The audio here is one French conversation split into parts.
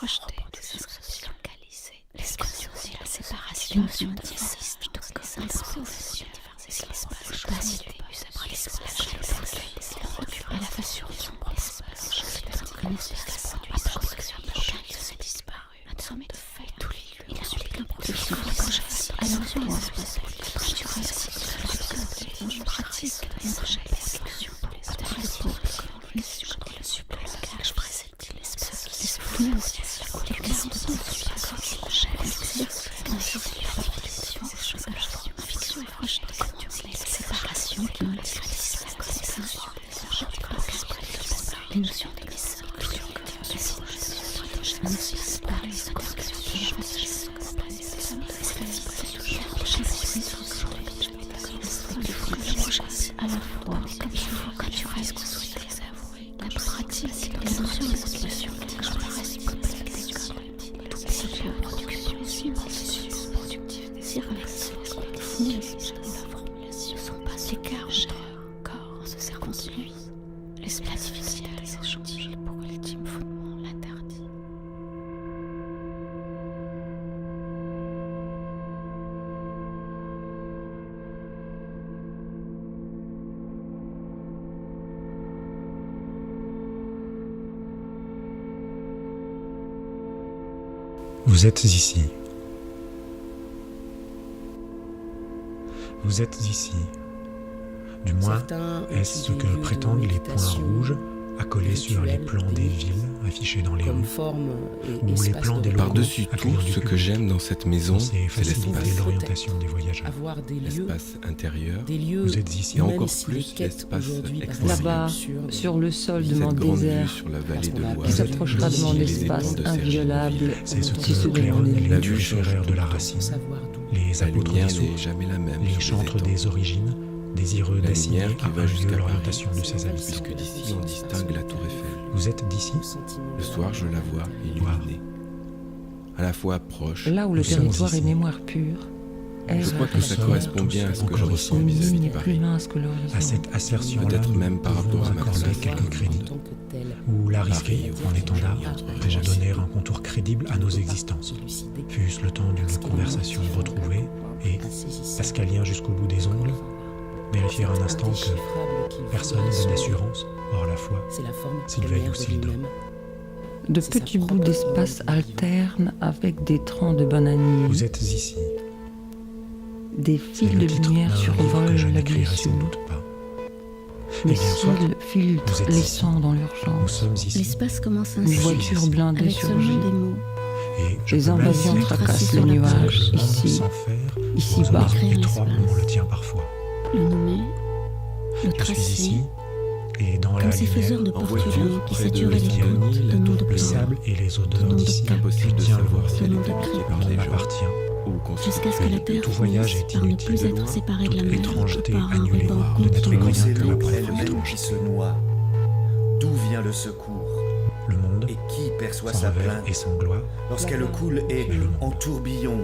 projeté, des associations localisées, l'expression aussi la séparation, l'émotion d'existe, l'exposition, l'espace, et la façon de son Vous êtes ici. Vous êtes ici. Du moins, est-ce ce que prétendent les points rouges accolés sur les plans des villes affichés dans les rues, ou les plans des locaux. Par-dessus tout, ce que j'aime dans cette maison, c'est l'espace. L'orientation des voyageurs. L'espace intérieur, Vous êtes ici. et encore plus l'espace extérieur. Là-bas, sur le sol de mon Cette grande vue désert, sur la vallée de qui l'Oise, s'approchera de mon les espace étangs de Cergy. inviolable, C'est ce tissu que de clairent mon les La vue tuliféraires de la racine, les La apôtres lumière des n'est sources, jamais la même les sur chantres étangs. des origines, désireux La d'assigner lumière qui à va un jusqu'à lieu l'orientation Paris, de ses habitants. puisque d'ici on distingue la tour Eiffel. Vous êtes d'ici. Le soir, je la vois illuminée, à la fois proche. là où le Nous sommes territoire est ici. mémoire pure. Je crois que ça sommes correspond tous bien à ce que je encore ressens ici. vis-à-vis de Plus Paris. mince que À l'horizon. cette assertion-là, Peut-être nous même par pouvons rapport à ma accorder classe. quelques crédits, ou la risquer en étendard pour donner un contour crédible à nos existences. Fût-ce le temps d'une conversation retrouvée et, pascalien jusqu'au bout des ongles, vérifier un instant que personne n'a d'assurance, hors la foi, s'il veille ou s'il dort. De petits bouts d'espace alternent avec des troncs de bananiers. Vous êtes ici. Des C'est fils le de titre lumière d'un livre que survolent je la n'écrirai blessure. sans doute pas. Mes Eh bien, soit. cils filtrent Vous êtes les ici. sons dans Nous l'urgence. sommes ici. L'espace commence Une ainsi, voiture blindée avec surgit. seulement des mots. Et je Les peux même invasions être fracassent assis les sur la nuages, plage, le monde ici, sans faire, ici-bas. aux horizons Écrire étroits l'espace. où on le tient parfois. Le nommer, le Je suis ici, tracer, et dans la comme ces faiseurs lumière, de en voiture, portugais qui près de saturaient les Viviani, côtes la de noms tour de le Plein. sable et les odeurs Nom de d'ici, Cap. Impossible de je tiens le savoir si elle nom est de habitée Cap. par monde des gens m'appartient. ou construite jusqu'à ce que la terre Tout voyage finisse est par ne inutile. plus être séparée de la Toute mer étrangeté par un annulée ruban de n'être continu. rien C'est que l'eau la première elle-même étrange. qui se noie. D'où vient le secours? Le monde, Et qui perçoit sans sa revers plainte et sans gloire, lorsqu'elle coule et, Mais le monde. en tourbillon,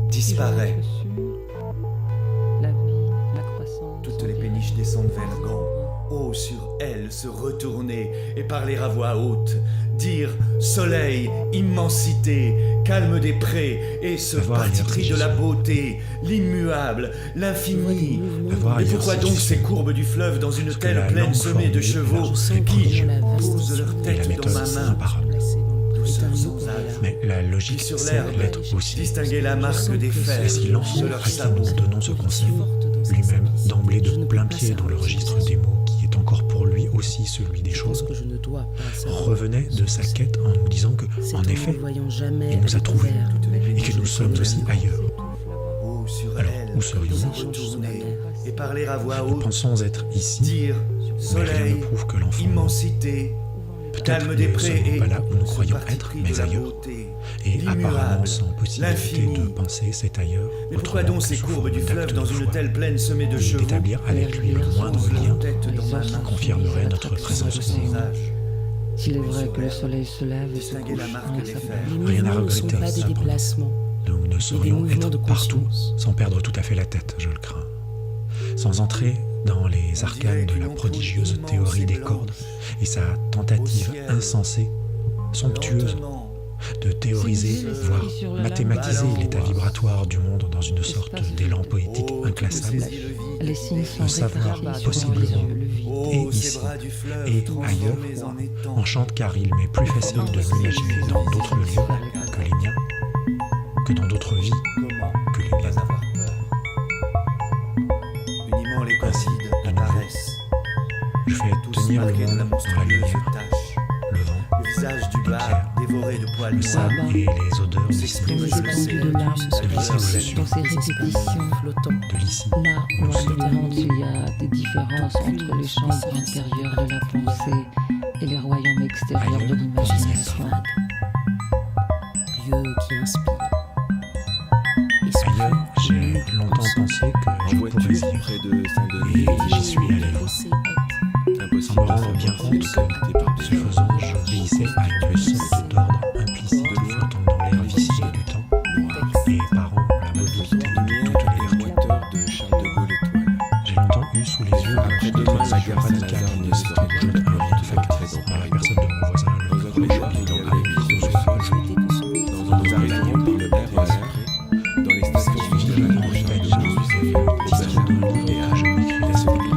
disparaît? La vie, la croissance. Toutes les péniches descendent vers Gand. Oh, sur elle se retourner et parler à voix haute, dire soleil, immensité, calme des prés et ce Avoir parti ailleurs pris si de je la suis. beauté, l'immuable, l'infini. avoir Et ailleurs pourquoi si donc je ces suis. courbes du fleuve dans une Parce que telle la plaine langue semée de formée, chevaux la qui prodige. posent leur Et la tête dans méthode ma main, imparable. douceur sans âge, Mais la logique, qui sur c'est l'herbe l'être aussi. distinguer la marque des fers Et si l'enfant de leurs à qui sabots. nous donnons ce conseil, lui-même, d'emblée de plein pied dans le registre des mots, qui est encore pour lui aussi celui des choses, revenait de sa quête en nous disant que, en effet, il nous a trouvés et que nous sommes aussi ailleurs. Oh, sur Alors, elle, où serions-nous? se retourner et parler à voix Nous haute, pensons être ici, dire mais rien soleil, ne prouve que l'enfant. immensité, Peut-être calme des ne prés sommes et pas là où nous ce croyons parti être, pris de mais la ailleurs. beauté, Et apparemment l'immuable, sans possibilité l'infini. de penser cet ailleurs. Mais pourquoi autrement donc que ces sous courbes forme du fleuve d'actes dans de une foi, telle plaine semée de et chevaux d'établir avec lui le moindre posent leur lien tête dans ma qui main, confirmerait notre présence sans au monde. âge. S'il est vrai que le soleil se lève et se Distinguer couche la marque dans des sa fers. plaine. Rien à ne sont regretter, pas des cependant. déplacements, Nous ne saurions mouvements être de partout conscience. sans perdre tout à fait la tête, je le crains. Sans entrer dans les arcanes de la prodigieuse théorie des cordes et sa tentative insensée, somptueuse, de théoriser, voire mathématiser l'état vibratoire du monde dans une sorte d'élan poétique inclassable, Les signes sont le savoir répartis sur possiblement les yeux leviers. et ici et ailleurs enchante car il m'est plus facile de m'imaginer dans d'autres lieux que les miens, que dans d'autres vies que les miennes. Uniment les Ainsi, cordes de nouveau, apparaissent, je fais tous tenir le marqués de la monde dans la monstrueuse lumière, tâche. le vent, Le visage du bas, pierres, dévoré de poils le noirs, sable et les odeurs s'exprime d'ici, dans le Étendu de l'âme, de l'ici où je suis, dans ses répétitions, de l'ici là où où nous on sommes. demande s'il y a des différences entre les chambres intérieures de la pensée et les royaumes extérieurs de Ailleurs, l'imagination. Lieu qui inspire. Ailleurs, j'ai longtemps pensé que En je pourrais voiture, y vivre. près de Saint-Denis, Et j'y suis allé. impossible Sans me de rendre bien savoir compte si localité par que, ce faisant, j'obéissais à une sorte d'ordre implicite flottant dans l'air vicié du temps et parant la mobilité de toutes les vertus. moteur de Charles de Gaulle étoile. J'ai longtemps eu sous les yeux Après une demain, la contre-mesure gare radicale Saint-Lazare de ne ce sera que plus je ouverte deviens très factice dans dans la Paris. personne de mon voisin le Dans un plus autre proche, pays, il y a avec des qui je suis dans un autre pays, par le RER, dans les stations Je vis en Rivagnon, j'ai le titre d'un livre que je m'écrivais à ce début,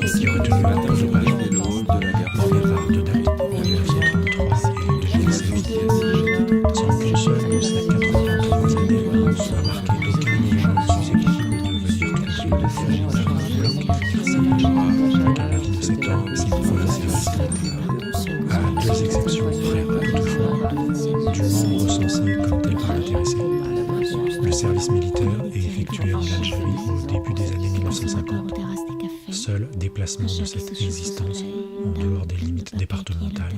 et qui aurait tenu la page de page le rôle de la gare dans des rares de date de 1933 et 2016, sans qu'une seule de ces 83 années soit marquée d'aucun mouvement susceptible de venir toucher le fond d'un bloc car la vie de cet homme signifie service à deux exceptions près toutefois du membre recensé comme tel par l'intéressé. Le service militaire est effectué en Algérie au début des années 1950, seul déplacement de cette existence en dehors des limites départementales.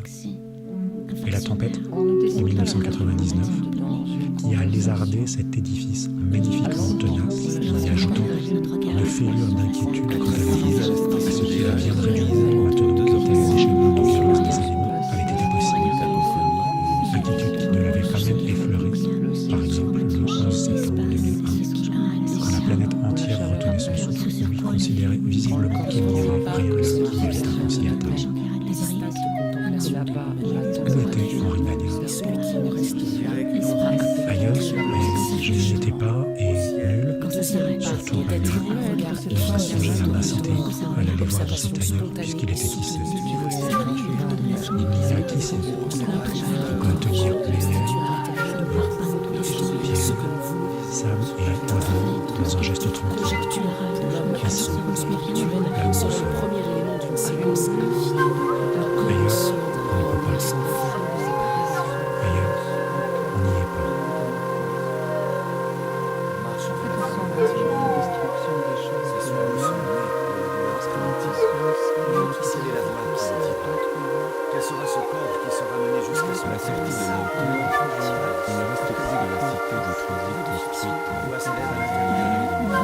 Et la tempête, en 1999, qui a lézardé cet édifice magnifiquement tenace, en y ajoutant une fêlure d'inquiétude quant à l'avenir, à ce qui adviendrait du monde maintenant que tel déchaînement de violence des éléments avait été possible. Inquiétude qui ne l'avait pas même effleuré, par exemple le 11 septembre 2001, quand la planète entière retenait son souffle et lui considérait visiblement qu'il n'y avait rien là qui méritait qu'on s'y attache. Où était Henri Magnard? Ailleurs, mais je n'y étais pas et nul, surtout pas nul, n'osa songer à m'inciter à l'aller voir dans cet ailleurs puisqu'il était qui sait. Il n'y a qui sait quoi tenir les airs, pierre, sable et oiseaux dans un geste tranquille. Ici, l'amour se fait. Ailleurs, on ne peut pas. Ailleurs, on n'y est pas. Quel sera ce corps qui sera mené jusqu'à À la sortie de l'entrée, on ne reste plus de la cité de transit construite Où s'élève à l'intérieur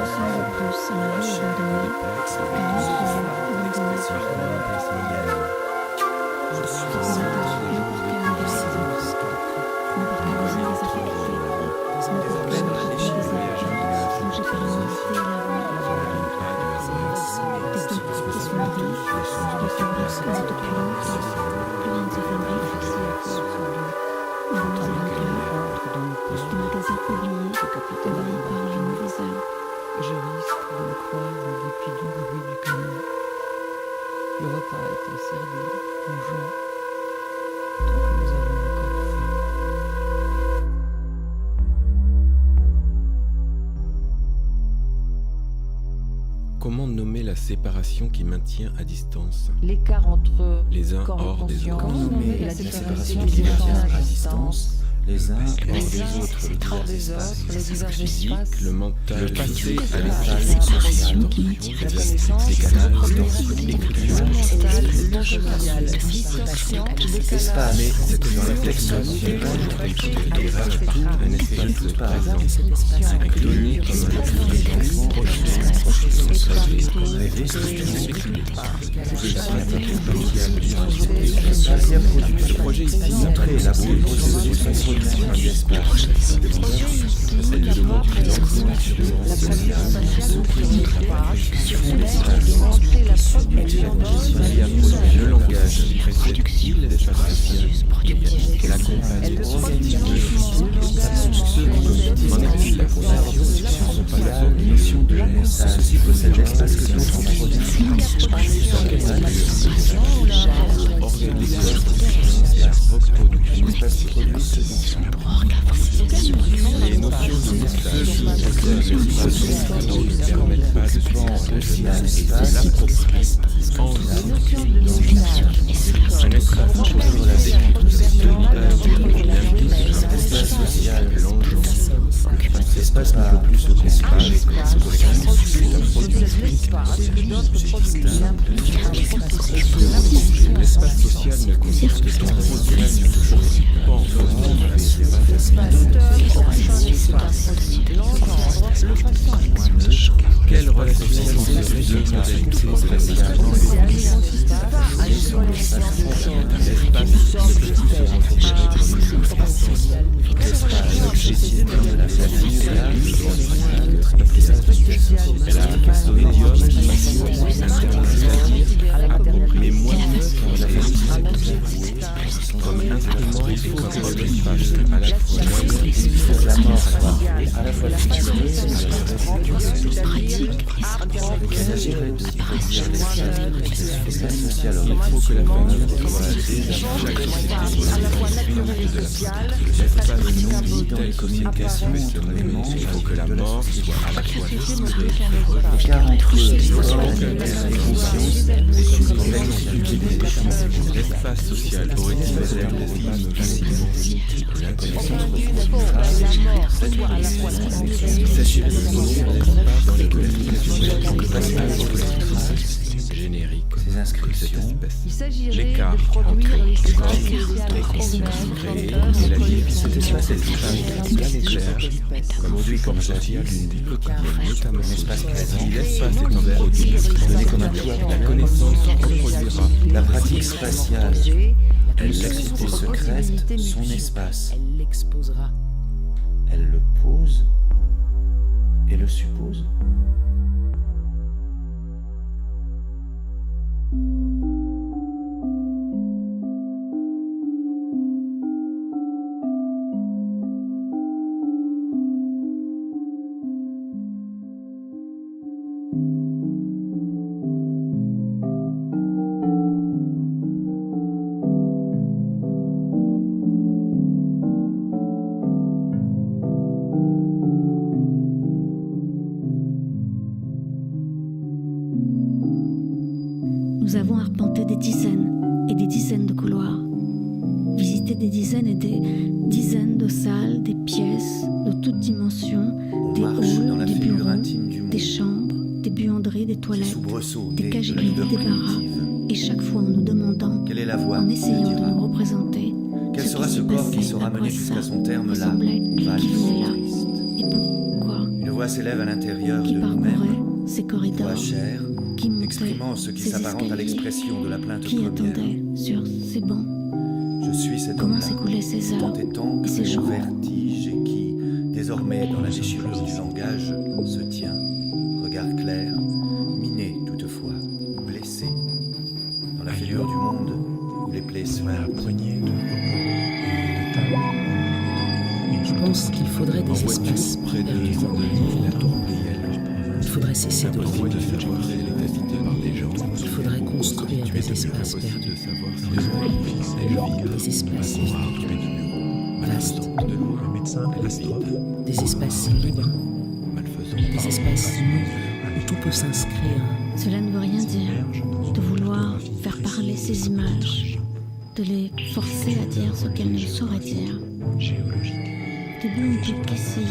Je risque de me croire dans l'épidou bruit du canon. Le repas a été servi, mangeons, tant que nous avons encore faim. Comment nommer la séparation qui maintient à distance L'écart entre les uns corps et hors des conscience, autres? comment nommer La la séparation séparation qui des maintient échanges à distance les uns hors les des uns autres, les divers espaces, les divers Physique, espaces, le mental, le passé, à la l'espace, séparation qui maintient la connaissance, les canals, l'écriture, mental, l'ingénial, dissociation, Espace, mais c'est dans la réflexion, un espace toute part, présent, incliné comme un objet projeté, rêver, Le projet ici montrer la beauté de son production du espace. c'est le monde du le langage perceptible des faces sociales, la Elle le compagnie. produit Ceux lentement, qui en effet la fondation sont pas la notion de message. Ceci possède l'espace que d'autres produisent. Une espace qui produit ce les notions de message ne permettent pas de l'approprier en un espace pour la l'espace social, l'enjeu. L'espace ne peut plus se comparer pour l'espace social ne consiste qu'en produire pas en quelle relation entre ces deux modalités spatiales comme instrument et comme espace à la fois moyen et la mort soit à la fois futurisme il s'agirait de produire l'espace social. il faut que la famille soit déjà chaque société l'espace non militaire communication il faut que la mort soit à la fois censurée l'écart entre la conscience et l'espace social aurait-il l'air d'être facilement l'inconnaissance il s'agirait de nourrir l'espace dans les communications génériques ces inscriptions. L'écart entre les consciences créées et la vie cet espace est planétaire, comme aujourd'hui comme social d'une vie quotidienne, notamment l'espace présent. Si l'espace est un produit, donné comme un tout, la connaissance reproduira. La pratique spatiale, elle société secrète, son espace. Elle l'exposera. Elle le pose et le suppose. Nous avons arpenté des dizaines et des dizaines de couloirs, visité des dizaines et des dizaines de salles, des pièces de toutes dimensions, On des marche dans halls, la des figure bureaux, intime du monde, des chambres, des buanderies, des des toilettes, soubresauts des nés cages de la vides, douleur des barras, primitive. et chaque fois en nous demandant, Quelle est la voie en qui essayant de dira? nous représenter, Quel ce sera qui ce s'est corps qui passé, sera à mené quoi jusqu'à ça son terme là, ressemblait, valse qui venait là, triste. et pourquoi, Une voix s'élève à l'intérieur qui de parcourait nous-mêmes, ces voix corridors, chère, qui montait exprimant ce qui ces s'apparente à escaliers, l'expression de la plainte qui première. attendait sur ces bancs, Je suis cet comment homme-là, s'écoulaient ces tant heures, et tant et que ces mon jours. vertige et qui, désormais dans la déchirure du langage, se tient, regard clair, miné toutefois, blessé, dans la figure du monde où les plaies se La poignée de table. Je pense qu'il faudrait des En espaces voiture, près de perdus. Saint-Denis, la tour Pleyel. Il faudrait cesser de Impossible de rendre. faire entrer les cité par des gens. Il faudrait construire Tu es des devenu espaces impossible perdus. de savoir si elle vit Des espaces occupé du bureau. vastes. De loin, Un médecin astrophe. Des espaces libres. malfaisant. Des espaces où tout peut s'inscrire. Cela ne veut rien dire de vouloir faire parler ces images, de les forcer à dire ce qu'elles ne sauraient dire. Géologique. Au début, on peut essayer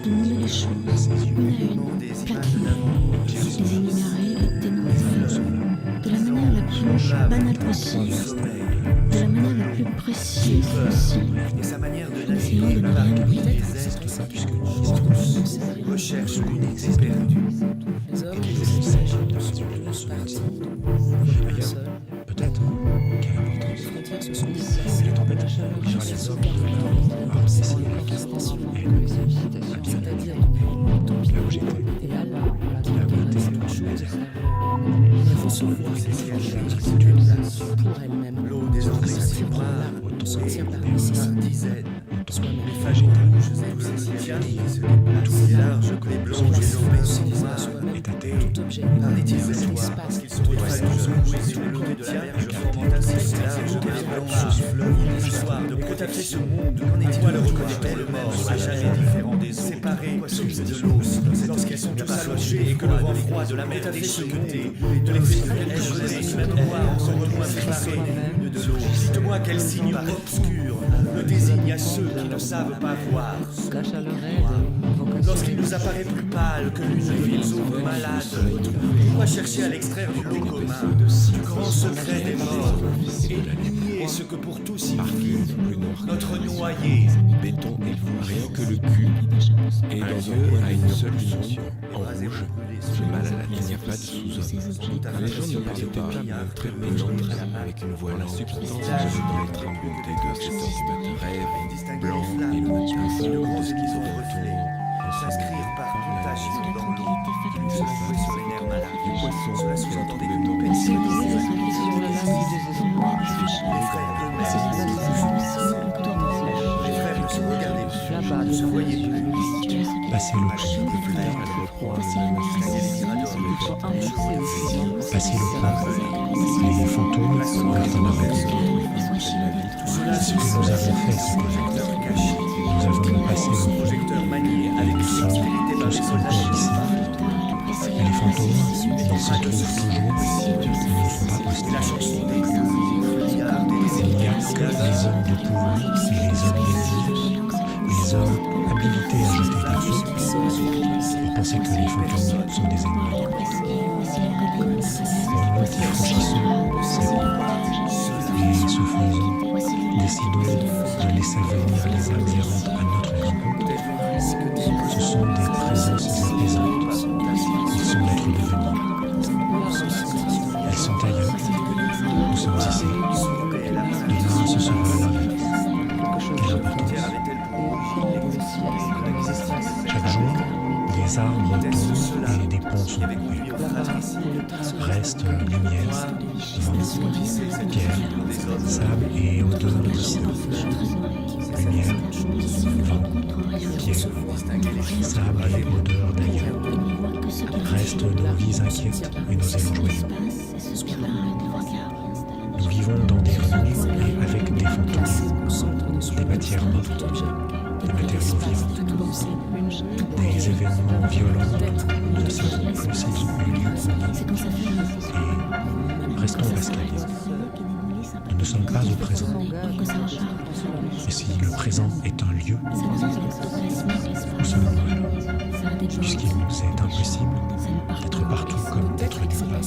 de nommer les choses, une à une, plaquer, les énumérer, les dénoncer, de la manière la plus banale possible, de la manière la plus précise possible, et sa manière de en essayant de ne rien oublier. les êtres recherche l'unique et perdue. Les hommes sont partis. Un seul. Peut-être. Quelle importance. Les frontières se sont déplacées. Les tempêtes Sur sur les les hommes. hommes. Hors Sicile. Contestation. Et C'est-à-dire depuis l'utopie. là où j'étais. Et là, Qui a goûté toute chose. Il faut se voir ces sièges pour elle-même. Pour elle-même. L'eau désormais Sortir de s'éprend, là, sortir par par dizaines. entendre Les fagots rouges et bleus se déplacent, larges que les blanches et l'ombre est à terre. par des dizaines, parce qu'ils sont des fagots rouges sur le côté de la mer, formant un cercle large que les blanches fleuves, l'histoire de protéger ce monde, à quoi le reconnaît le mort, à jamais différent des autres, séparés tous de l'os, lorsqu'ils sont tous allongés et que le vent froid de la mer déchiqueté, de les fait même voir sont moins séparés l'une de l'autre. Dites-moi quel signe obscur le désigne à ceux qui ne savent pas voir. Cache à l'oreille vocation. Lorsqu'il nous apparaît plus pâle que l'une de nos aubes malades, pourquoi chercher à l'extraire du lot commun, du grand secret des morts, et nier ce que pour tous il vit, notre noyé, Béton et fou, rien que le cul. Et dans un coin à une seule dimension, en rouge, j'ai mal à la tête. Il n'y a pas de sous-homme. Les gens ne parlaient pas, mais très pénante, avec une voix lente. La substance doit être immontée de 7h du matin. Rêve, blanc, et le matin, le grand ce qu'ils ont dans reflet, s'inscrire par contagion dans l'eau, se jouer sur les nerfs malades. Les poissons Cela sont sous-entendait tombés une dans paix. Sur la lame du désespoir. Les frères ne se regardaient plus, ne se voyaient plus. Passer le pont, plus tard, elle reprend passer le pont, les fantômes dont on a rencontré. Ce que nous avons fait, c'est que nous avons passé le pont. Projecteur manié avec Nous une sommes dextérité par tous les encore soldats ici. Mais les fantômes, ils se trouvent toujours, ils ne sont pas et la hostiles. chanson des milliards Il n'y a que les hommes de pouvoir et les hommes désirs, les hommes habilités à jeter des feux pour penser que les fantômes sont des ennemis. Pour nous qui franchissons ces ponts et ce faisant, décidons de laisser venir les âmes errantes à notre rencontre. Ce sont des présences apaisantes. Ils sont notre devenir. Elles sont ailleurs. Nous sommes ici. Demain, ce sera l'inverse. Quelle importance. Chaque jour, des arbres tombent et des ponts sont coupés. Reste lumière, vent, pierre, sable et odeur de ciel. Lumière, vent, pierre, sable et odeur d'ailleurs. Restent nos vies inquiètes et nos élans joyeux. Nous vivons dans des rues et avec des fantômes, des matières mortes, des matériaux vivants, des événements violents, nous ne savons plus s'ils ont eu lieu ou non. Et restons Pascal. Nous ne sommes pas au présent. Et si le présent est un lieu, où sommes-nous alors? Puisqu'il nous est impossible d'être partout comme d'être nulle part.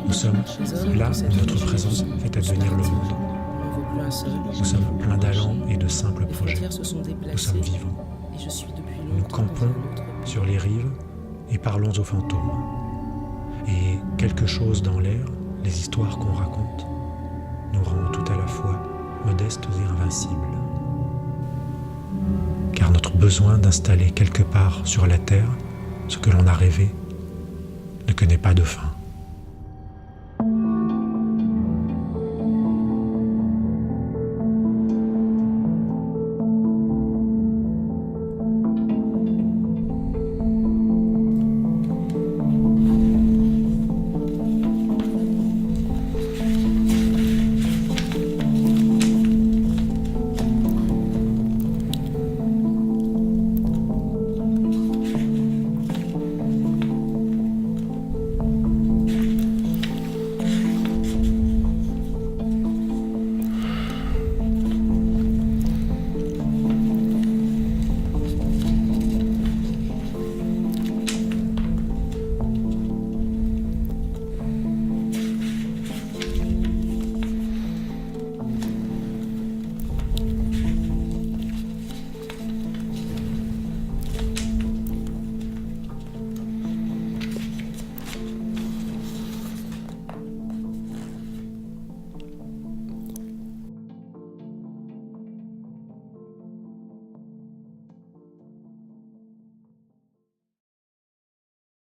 Nous sommes là où notre présence fait advenir le monde. Nous sommes pleins d'allants et de simples projets. Nous sommes vivants. Nous campons sur les rives et parlons aux fantômes. Et quelque chose dans l'air, les histoires qu'on raconte, nous rend tout à la fois modestes et invincibles. Car notre besoin d'installer quelque part sur la terre ce que l'on a rêvé ne connaît pas de fin.